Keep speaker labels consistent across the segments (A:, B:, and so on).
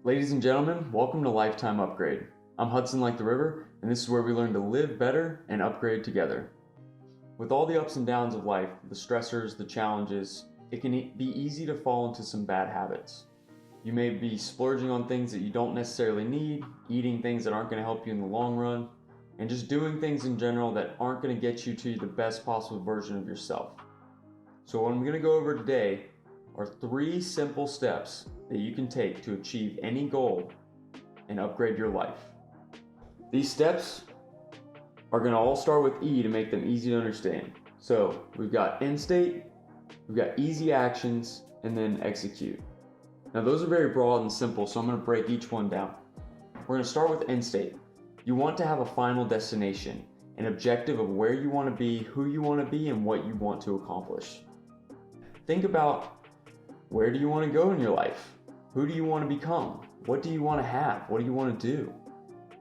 A: Ladies and gentlemen, welcome to Lifetime Upgrade. I'm Hudson like the river, and this is where we learn to live better and upgrade together. With all the ups and downs of life, the stressors, the challenges, it can be easy to fall into some bad habits. You may be splurging on things that you don't necessarily need, eating things that aren't going to help you in the long run, and just doing things in general that aren't going to get you to the best possible version of yourself. So what I'm going to go over today are 3 simple steps that you can take to achieve any goal and upgrade your life. These steps are going to all start with E to make them easy to understand. So we've got end state, we've got easy actions, and then execute. Now those are very broad and simple, so I'm going to break each one down. We're going to start with end state. You want to have a final destination, an objective of where you want to be, who you want to be, and what you want to accomplish. Think about, where do you want to go in your life? Who do you want to become? What do you want to have? What do you want to do?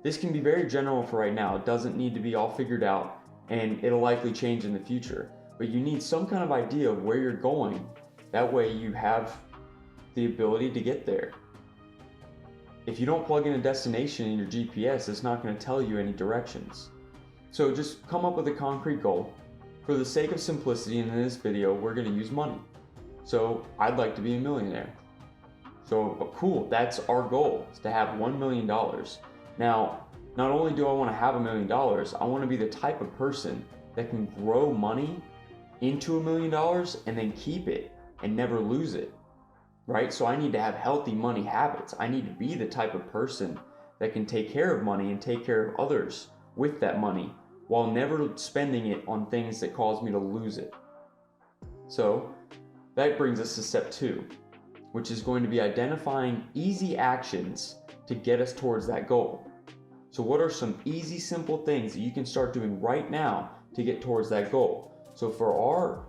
A: This can be very general for right now. It doesn't need to be all figured out, and it'll likely change in the future. But you need some kind of idea of where you're going. That way you have the ability to get there. If you don't plug in a destination in your GPS, it's not going to tell you any directions. So just come up with a concrete goal. For the sake of simplicity, in this video, we're going to use money. So I'd like to be a millionaire. So cool, that's our goal, is to have $1 million. Now, not only do I want to have $1 million, I want to be the type of person that can grow money into $1 million and then keep it and never lose it, right? So I need to have healthy money habits. I need to be the type of person that can take care of money and take care of others with that money while never spending it on things that cause me to lose it. So that brings us to step 2, which is going to be identifying easy actions to get us towards that goal. So what are some easy, simple things that you can start doing right now to get towards that goal? So for our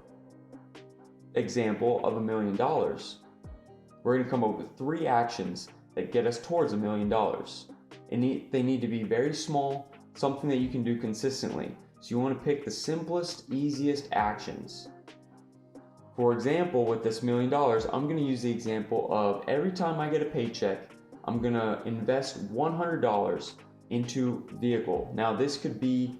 A: example of $1 million, we're going to come up with 3 actions that get us towards $1 million. And they need to be very small, something that you can do consistently. So you want to pick the simplest, easiest actions. For example, with this $1 million, I'm going to use the example of every time I get a paycheck, I'm going to invest $100 into vehicle. Now this could be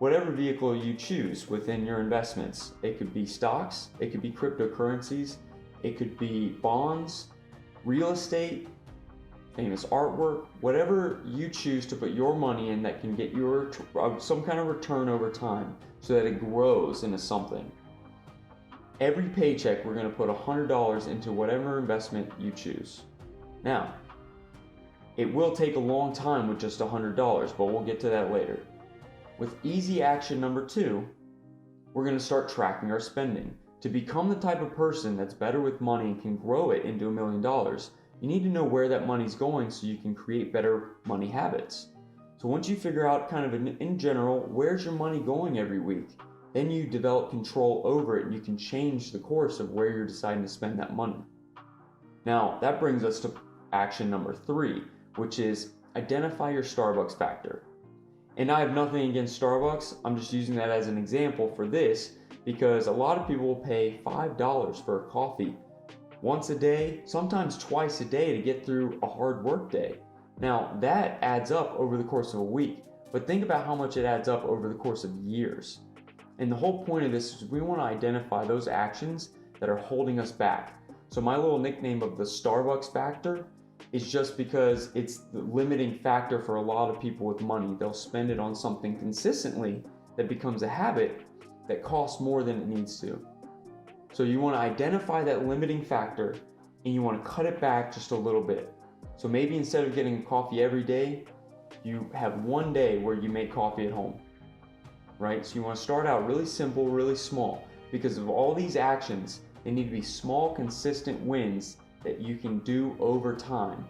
A: whatever vehicle you choose within your investments. It could be stocks, it could be cryptocurrencies, it could be bonds, real estate, famous artwork, whatever you choose to put your money in that can get your some kind of return over time so that it grows into something. Every paycheck, we're going to put $100 into whatever investment you choose. Now, it will take a long time with just $100, but we'll get to that later. With easy action number 2, we're going to start tracking our spending. To become the type of person that's better with money and can grow it into $1 million, you need to know where that money's going so you can create better money habits. So once you figure out kind of in general, where's your money going every week, then you develop control over it and you can change the course of where you're deciding to spend that money. Now, that brings us to action number 3, which is identify your Starbucks factor. And I have nothing against Starbucks. I'm just using that as an example for this because a lot of people will pay $5 for a coffee once a day, sometimes twice a day to get through a hard work day. Now, that adds up over the course of a week, but think about how much it adds up over the course of years. And the whole point of this is we want to identify those actions that are holding us back. So my little nickname of the Starbucks factor is just because it's the limiting factor for a lot of people with money. They'll spend it on something consistently that becomes a habit that costs more than it needs to. So you want to identify that limiting factor and you want to cut it back just a little bit. So maybe instead of getting coffee every day, you have one day where you make coffee at home. Right? So you want to start out really simple, really small, because of all these actions, they need to be small, consistent wins that you can do over time.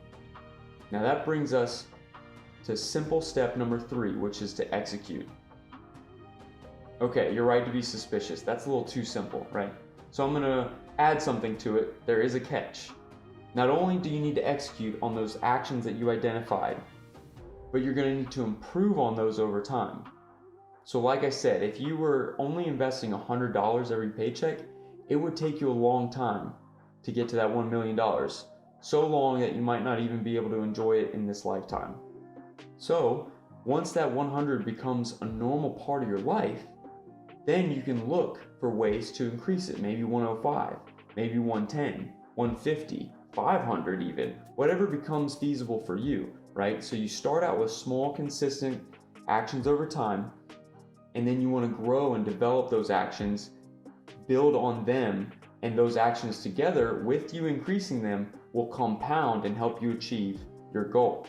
A: Now that brings us to simple step number 3, which is to execute. Okay, you're right to be suspicious. That's a little too simple, right? So I'm going to add something to it. There is a catch. Not only do you need to execute on those actions that you identified, but you're going to need to improve on those over time. So like I said, if you were only investing $100 every paycheck, it would take you a long time to get to that $1 million. so long that you might not even be able to enjoy it in this lifetime. So, once that 100 becomes a normal part of your life, then you can look for ways to increase it. Maybe 105, maybe 110, 150, 500 even, whatever becomes feasible for you, right? So you start out with small, consistent actions over time, and then you want to grow and develop those actions, build on them, and those actions together with you increasing them will compound and help you achieve your goal.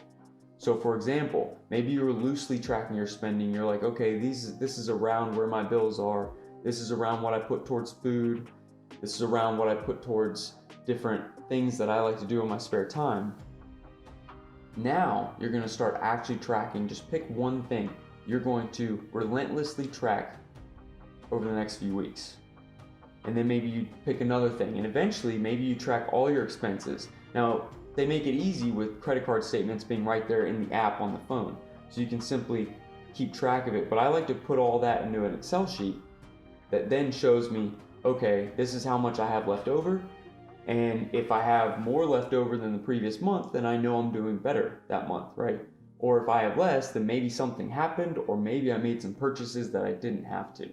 A: So for example, maybe you're loosely tracking your spending. You're like, okay, this is around where my bills are. This is around what I put towards food. This is around what I put towards different things that I like to do in my spare time. Now you're going to start actually tracking. Just pick one thing you're going to relentlessly track over the next few weeks. And then maybe you pick another thing, and eventually maybe you track all your expenses. Now, they make it easy with credit card statements being right there in the app on the phone, so you can simply keep track of it. But I like to put all that into an Excel sheet that then shows me, okay, this is how much I have left over, and if I have more left over than the previous month, then I know I'm doing better that month, right? Or if I have less, then maybe something happened, or maybe I made some purchases that I didn't have to.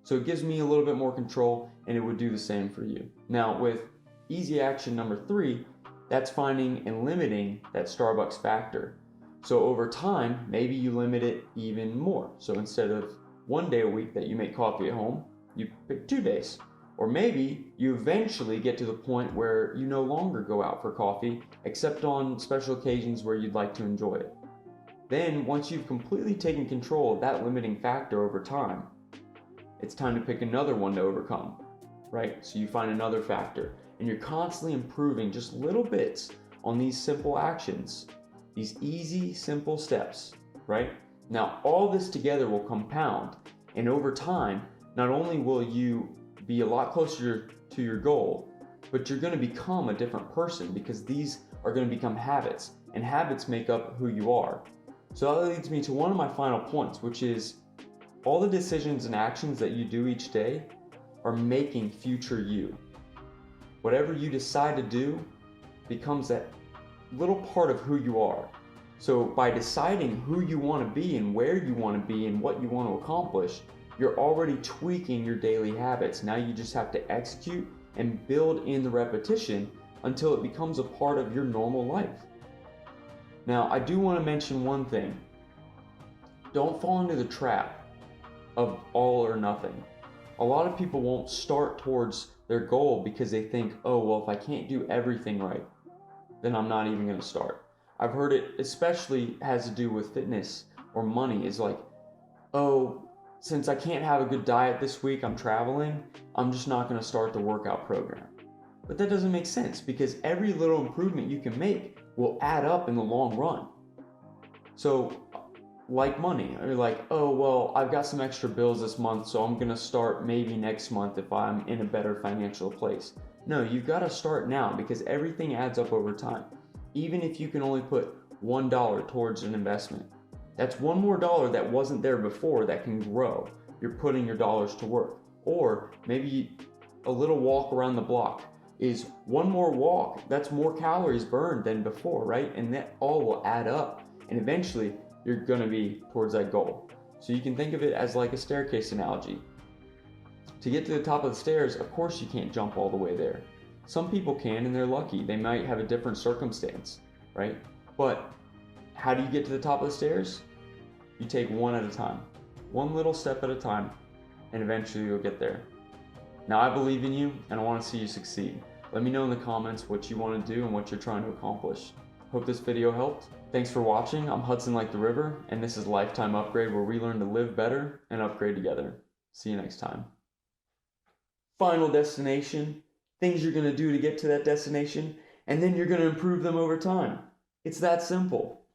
A: So it gives me a little bit more control, and it would do the same for you. Now with easy action number 3, that's finding and limiting that Starbucks factor. So over time, maybe you limit it even more. So instead of 1 day a week that you make coffee at home, you pick 2 days. Or maybe you eventually get to the point where you no longer go out for coffee, except on special occasions where you'd like to enjoy it. Then once you've completely taken control of that limiting factor over time, it's time to pick another one to overcome, right? So you find another factor, and you're constantly improving just little bits on these simple actions, these easy, simple steps, right? Now, all this together will compound, and over time, not only will you be a lot closer to your goal, but you're going to become a different person, because these are going to become habits, and habits make up who you are. So that leads me to one of my final points, which is all the decisions and actions that you do each day are making future you. Whatever you decide to do becomes that little part of who you are. So by deciding who you want to be and where you want to be and what you want to accomplish, you're already tweaking your daily habits. Now you just have to execute and build in the repetition until it becomes a part of your normal life. Now, I do want to mention one thing. Don't fall into the trap of all or nothing. A lot of people won't start towards their goal because they think, oh, well, if I can't do everything right, then I'm not even going to start. I've heard it especially has to do with fitness or money. Is like, oh, since I can't have a good diet this week, I'm traveling, I'm just not going to start the workout program. But that doesn't make sense, because every little improvement you can make will add up in the long run. So like money, you're like, oh, well, I've got some extra bills this month, so I'm going to start maybe next month if I'm in a better financial place. No, you've got to start now, because everything adds up over time. Even if you can only put $1 towards an investment, that's one more dollar that wasn't there before that can grow. You're putting your dollars to work. Or maybe a little walk around the block is one more walk. That's more calories burned than before, right? And that all will add up. And eventually, you're going to be towards that goal. So you can think of it as like a staircase analogy. To get to the top of the stairs, of course you can't jump all the way there. Some people can, and they're lucky. They might have a different circumstance, right? But how do you get to the top of the stairs? You take one at a time, one little step at a time, and eventually you'll get there. Now, I believe in you, and I want to see you succeed. Let me know in the comments what you want to do and what you're trying to accomplish. Hope this video helped. Thanks for watching. I'm Hudson like the river, and this is Lifetime Upgrade, where we learn to live better and upgrade together. See you next time. Final destination, things you're going to do to get to that destination, and then you're going to improve them over time. It's that simple.